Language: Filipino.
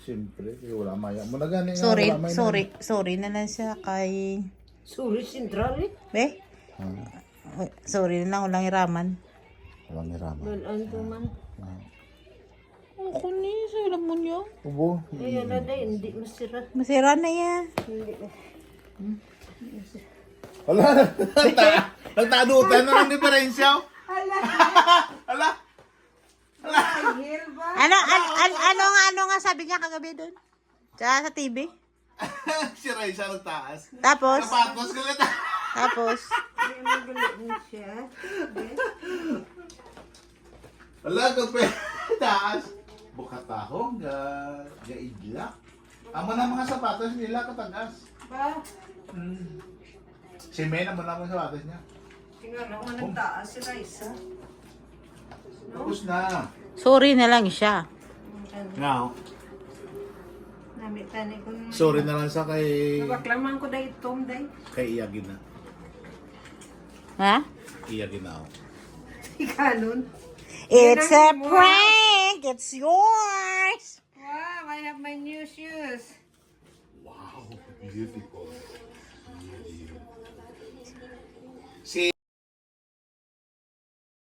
Siyempre, wala maya mo na gani nga. Sorry, wala may sorry. Sorry na lang siya kay... Sorry, sentral eh. Be? Sorry na lang, walang iraman. Walang nirama. Malaan ko man. Ako ni, sa ilang mo niyo. Ubo. Ayan na dahil, hindi masira. Masira na yan. Hindi na. Wala. Nagtadutan na ng diferensya. Hala. Ano nga sabi niya kagabi doon? Sa TV? Si Raisa nagtaas. Tapos? Sapatos ka lang. Tapos? Ay, magalit na siya. Wala kang taas. Bukatahong gaidla. Amo na mga sapatos nila katagas. Ba? Si May naman naman sapatos niya. Tingnan ako nagtaas si Raisa. Tapos na. Sorry na lang siya. Now, Namitan ko na. sorry na lang sa kay Nabaklaman ko dahil itom dahil. kay Iyagin na. Ha? Iyagin na ako. Ikanon. It's a prank! It's yours! Wow, I have my new shoes. Wow, beautiful.